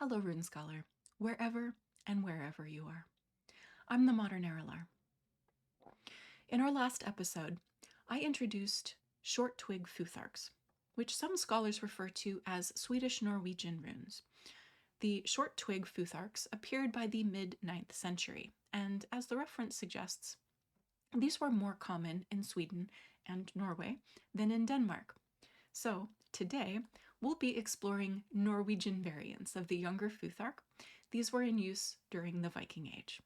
Hello, Rune Scholar, wherever and wherever you are. I'm the modern Erilar. In our last episode, I introduced Short-Twig futharks, which some scholars refer to as Swedish Norwegian runes. The Short-Twig futharks appeared by the mid-9th century, and as the reference suggests, these were more common in Sweden and Norway than in Denmark. So today, we'll be exploring Norwegian variants of the Younger Futhark. These were in use during the Viking Age.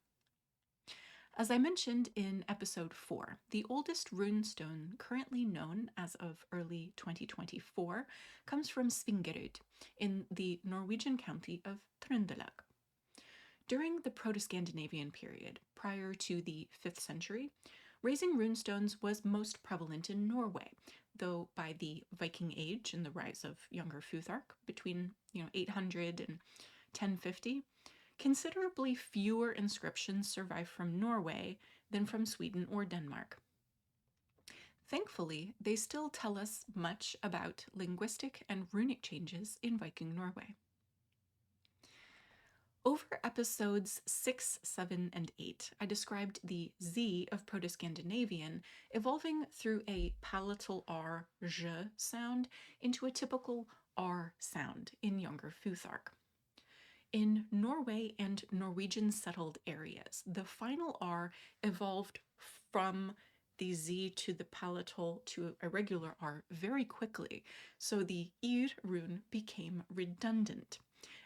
As I mentioned in episode 4, the oldest runestone currently known as of early 2024 comes from Svingerud in the Norwegian county of Trøndelag. During the Proto-Scandinavian period, prior to the 5th century, raising runestones was most prevalent in Norway, though by the Viking Age and the rise of Younger Futhark between 800 and 1050, considerably fewer inscriptions survive from Norway than from Sweden or Denmark. Thankfully, they still tell us much about linguistic and runic changes in Viking Norway. Over episodes 6, 7, and 8, I described the Z of Proto-Scandinavian evolving through a palatal R, j sound into a typical R sound in Younger Futhark. In Norway and Norwegian settled areas, the final R evolved from the Z to the palatal to a regular R very quickly, so the Yr rune became redundant,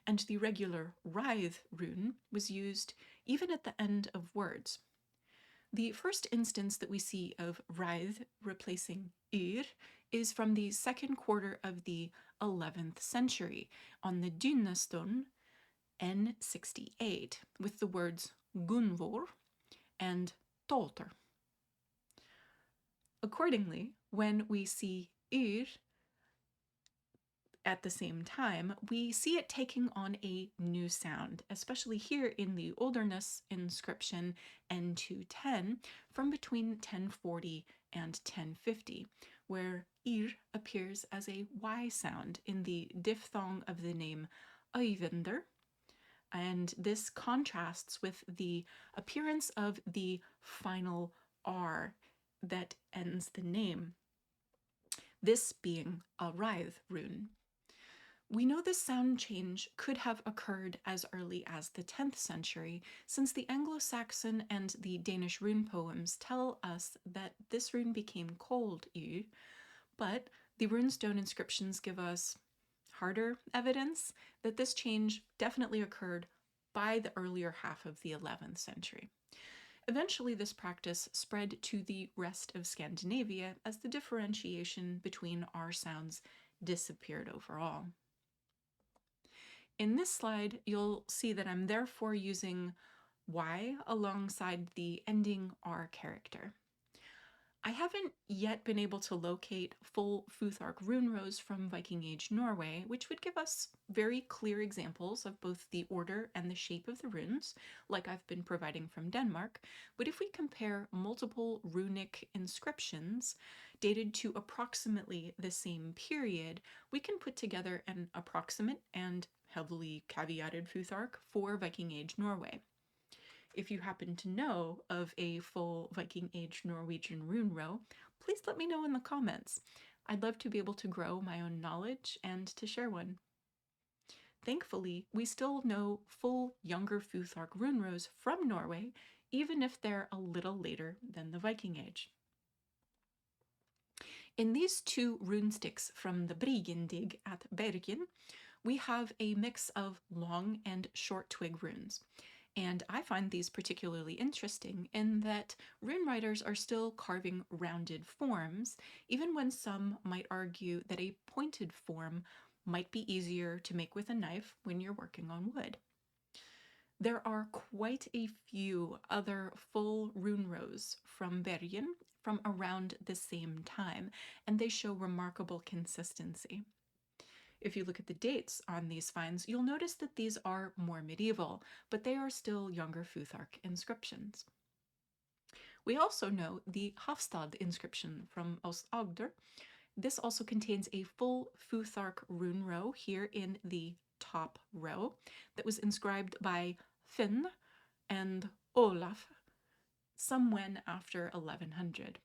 and the regular Reið rune was used even at the end of words. The first instance that we see of Reið replacing Yr is from the second quarter of the 11th century on the Dynna stone N68 with the words Gunvor and Tolter. Accordingly, when we see Yr at the same time, we see it taking on a new sound, especially here in the Olderness inscription N210 from between 1040 and 1050, where Yr appears as a Y sound in the diphthong of the name Øyvinder, and this contrasts with the appearance of the final R that ends the name, this being a Reið rune. We know this sound change could have occurred as early as the 10th century, since the Anglo-Saxon and the Danish rune poems tell us that this rune became called Yr, but the runestone inscriptions give us harder evidence that this change definitely occurred by the earlier half of the 11th century. Eventually, this practice spread to the rest of Scandinavia as the differentiation between R sounds disappeared overall. In this slide, you'll see that I'm therefore using Y alongside the ending R character. I haven't yet been able to locate full Futhark rune rows from Viking Age Norway, which would give us very clear examples of both the order and the shape of the runes, like I've been providing from Denmark. But if we compare multiple runic inscriptions dated to approximately the same period, we can put together an approximate and heavily caveated Futhark for Viking Age Norway. If you happen to know of a full Viking Age Norwegian rune row, please let me know in the comments. I'd love to be able to grow my own knowledge and to share one. Thankfully, we still know full Younger Futhark rune rows from Norway, even if they're a little later than the Viking Age. In these two rune-sticks from the Bryggen dig at Bryggen, we have a mix of long and short-twig runes. And I find these particularly interesting in that rune writers are still carving rounded forms, even when some might argue that a pointed form might be easier to make with a knife when you're working on wood. There are quite a few other full rune rows from Bryggen from around the same time, and they show remarkable consistency. If you look at the dates on these finds, you'll notice that these are more medieval, but they are still Younger Futhark inscriptions. We also know the Hafstad inscription from Aust-Agder. This also contains a full Futhark rune row here in the top row that was inscribed by Finn and Olaf somewhen after 1100.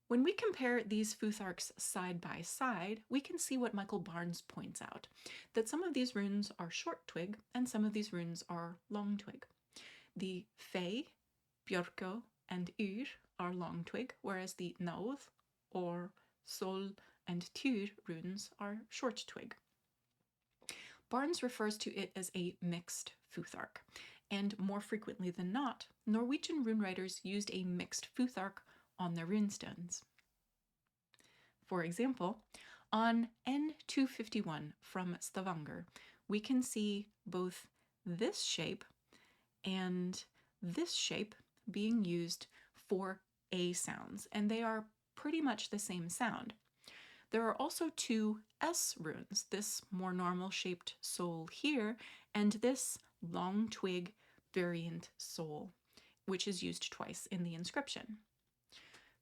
When we compare these futharks side by side, we can see what Michael Barnes points out, that some of these runes are Short-Twig and some of these runes are Long-Twig. The Fe, Björko, and Yr are Long-Twig, whereas the Nauð, or Sol, and Tyr runes are Short-Twig. Barnes refers to it as a mixed futhark, and more frequently than not, Norwegian rune writers used a mixed futhark on their runestones. For example, on N251 from Stavanger, we can see both this shape and this shape being used for A sounds, and they are pretty much the same sound. There are also two S runes, this more normal shaped sol here, and this Long-Twig variant sol, which is used twice in the inscription.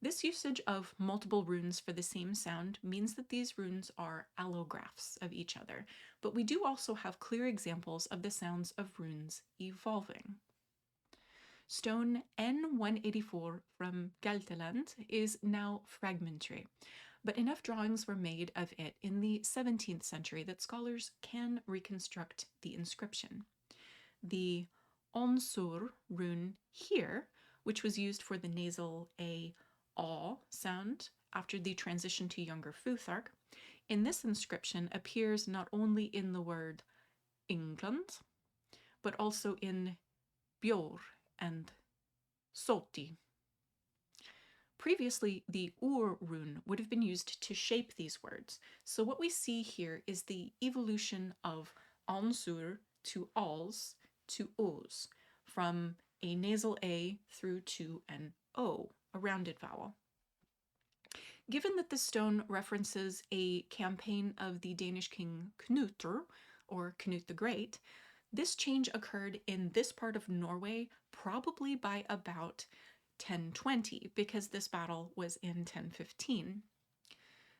This usage of multiple runes for the same sound means that these runes are allographs of each other, but we do also have clear examples of the sounds of runes evolving. Stone N184 from Gelteland is now fragmentary, but enough drawings were made of it in the 17th century that scholars can reconstruct the inscription. The Onsur rune here, which was used for the nasal A sound after the transition to Younger Futhark, in this inscription appears not only in the word England, but also in Bjor and Soti. Previously, the Ur rune would have been used to shape these words, so what we see here is the evolution of Ansur to Als to Os, from a nasal A through to an O, a rounded vowel. Given that the stone references a campaign of the Danish king Knutr, or Knut the Great, this change occurred in this part of Norway probably by about 1020, because this battle was in 1015.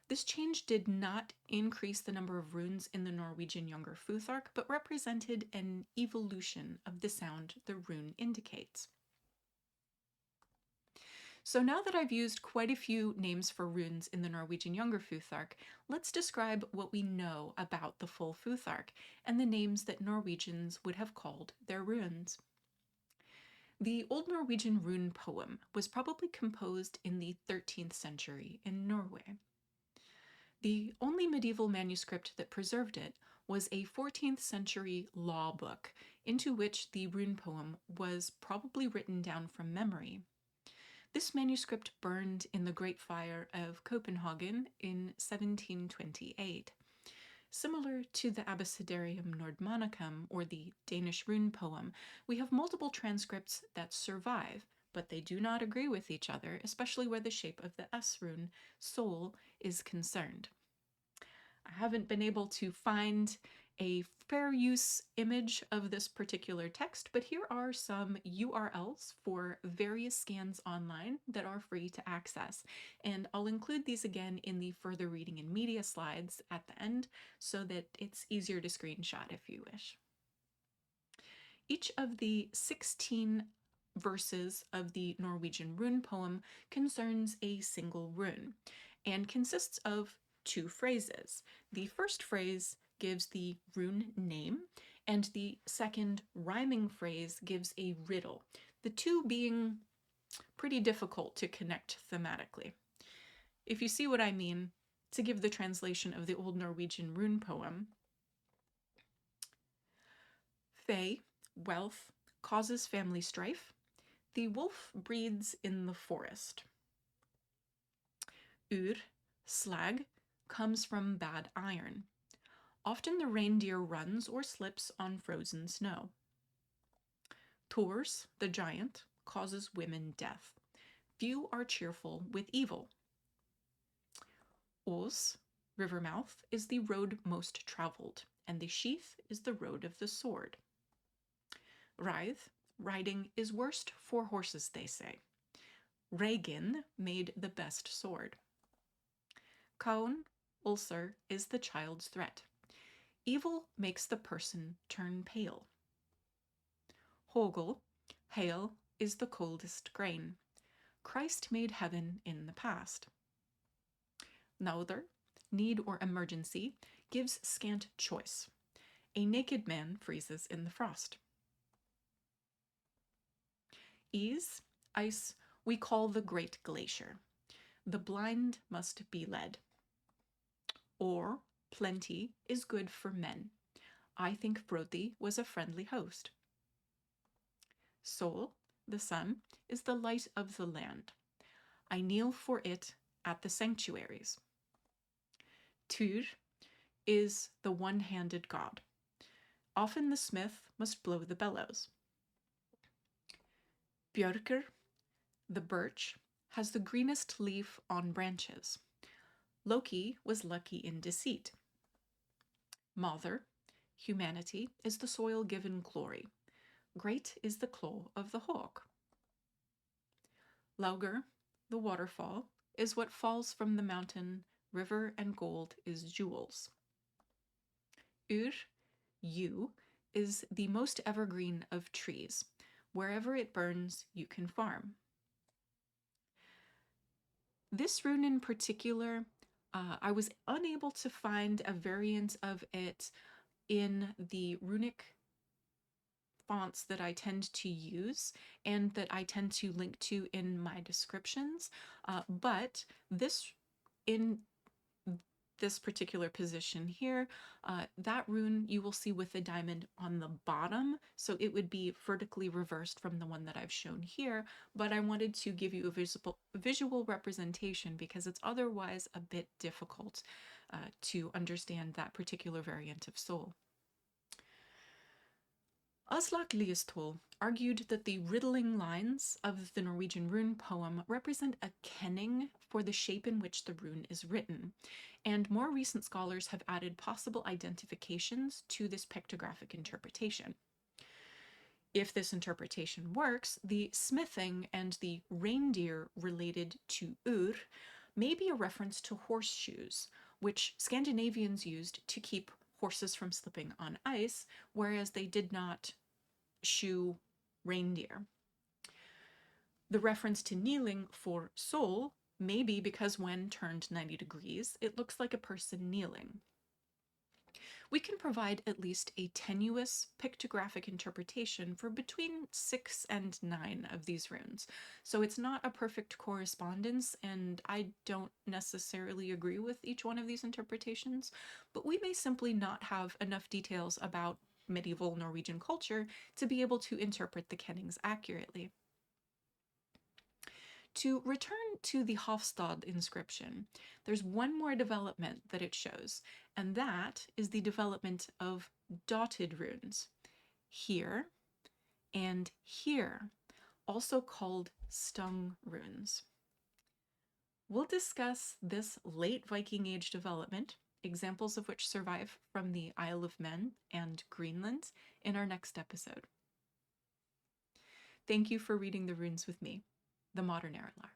This change did not increase the number of runes in the Norwegian Younger Futhark, but represented an evolution of the sound the rune indicates. So now that I've used quite a few names for runes in the Norwegian Younger Futhark, let's describe what we know about the full Futhark and the names that Norwegians would have called their runes. The Old Norwegian Rune Poem was probably composed in the 13th century in Norway. The only medieval manuscript that preserved it was a 14th century law book into which the rune poem was probably written down from memory. This manuscript burned in the Great Fire of Copenhagen in 1728. Similar to the Abecedarium Nordmanicum, or the Danish rune poem, we have multiple transcripts that survive, but they do not agree with each other, especially where the shape of the S rune, sol, is concerned. I haven't been able to find a fair use image of this particular text, but here are some URLs for various scans online that are free to access, and I'll include these again in the further reading and media slides at the end so that it's easier to screenshot if you wish. Each of the 16 verses of the Norwegian rune poem concerns a single rune and consists of two phrases. The first phrase gives the rune name, and the second rhyming phrase gives a riddle, the two being pretty difficult to connect thematically. If you see what I mean, to give the translation of the Old Norwegian Rune Poem, Fe, wealth, causes family strife. The wolf breeds in the forest. Yr, slag, comes from bad iron. Often the reindeer runs or slips on frozen snow. Thors, the giant, causes women death. Few are cheerful with evil. Ås, river mouth, is the road most traveled, and the sheath is the road of the sword. Reið, riding is worst for horses, they say. Bryggen made the best sword. Kaun, ulcer, is the child's threat. Evil makes the person turn pale. Hogel, hail is the coldest grain. Christ made heaven in the past. Nauther, need or emergency, gives scant choice. A naked man freezes in the frost. Is, ice, we call the great glacier. The blind must be led. Or, plenty is good for men. I think Frodi was a friendly host. Sol, the sun, is the light of the land. I kneel for it at the sanctuaries. Tyr is the one-handed god. Often the smith must blow the bellows. Björkr, the birch, has the greenest leaf on branches. Loki was lucky in deceit. Mother, humanity, is the soil given glory. Great is the claw of the hawk. Lauger, the waterfall, is what falls from the mountain. River and gold is jewels. Yr, yew, is the most evergreen of trees. Wherever it burns, you can farm. This rune in particular, I was unable to find a variant of it in the runic fonts that I tend to use and that I tend to link to in my descriptions, but in this particular position here, that rune you will see with the diamond on the bottom, so it would be vertically reversed from the one that I've shown here, but I wanted to give you a visual representation because it's otherwise a bit difficult to understand that particular variant of soul. Aslak Liestol argued that the riddling lines of the Norwegian rune poem represent a kenning for the shape in which the rune is written, and more recent scholars have added possible identifications to this pictographic interpretation. If this interpretation works, the smithing and the reindeer related to Yr may be a reference to horseshoes, which Scandinavians used to keep horses from slipping on ice, whereas they did not shoe reindeer. The reference to kneeling for sol may be because when turned 90 degrees, it looks like a person kneeling. We can provide at least a tenuous pictographic interpretation for between 6 and 9 of these runes, so it's not a perfect correspondence, and I don't necessarily agree with each one of these interpretations, but we may simply not have enough details about medieval Norwegian culture to be able to interpret the kennings accurately. To return to the Hafstad inscription, there's one more development that it shows, and that is the development of dotted runes, here and here, also called stung runes. We'll discuss this late Viking Age development, examples of which survive from the Isle of Man and Greenland, in our next episode. Thank you for reading the runes with me, the modern Erilar.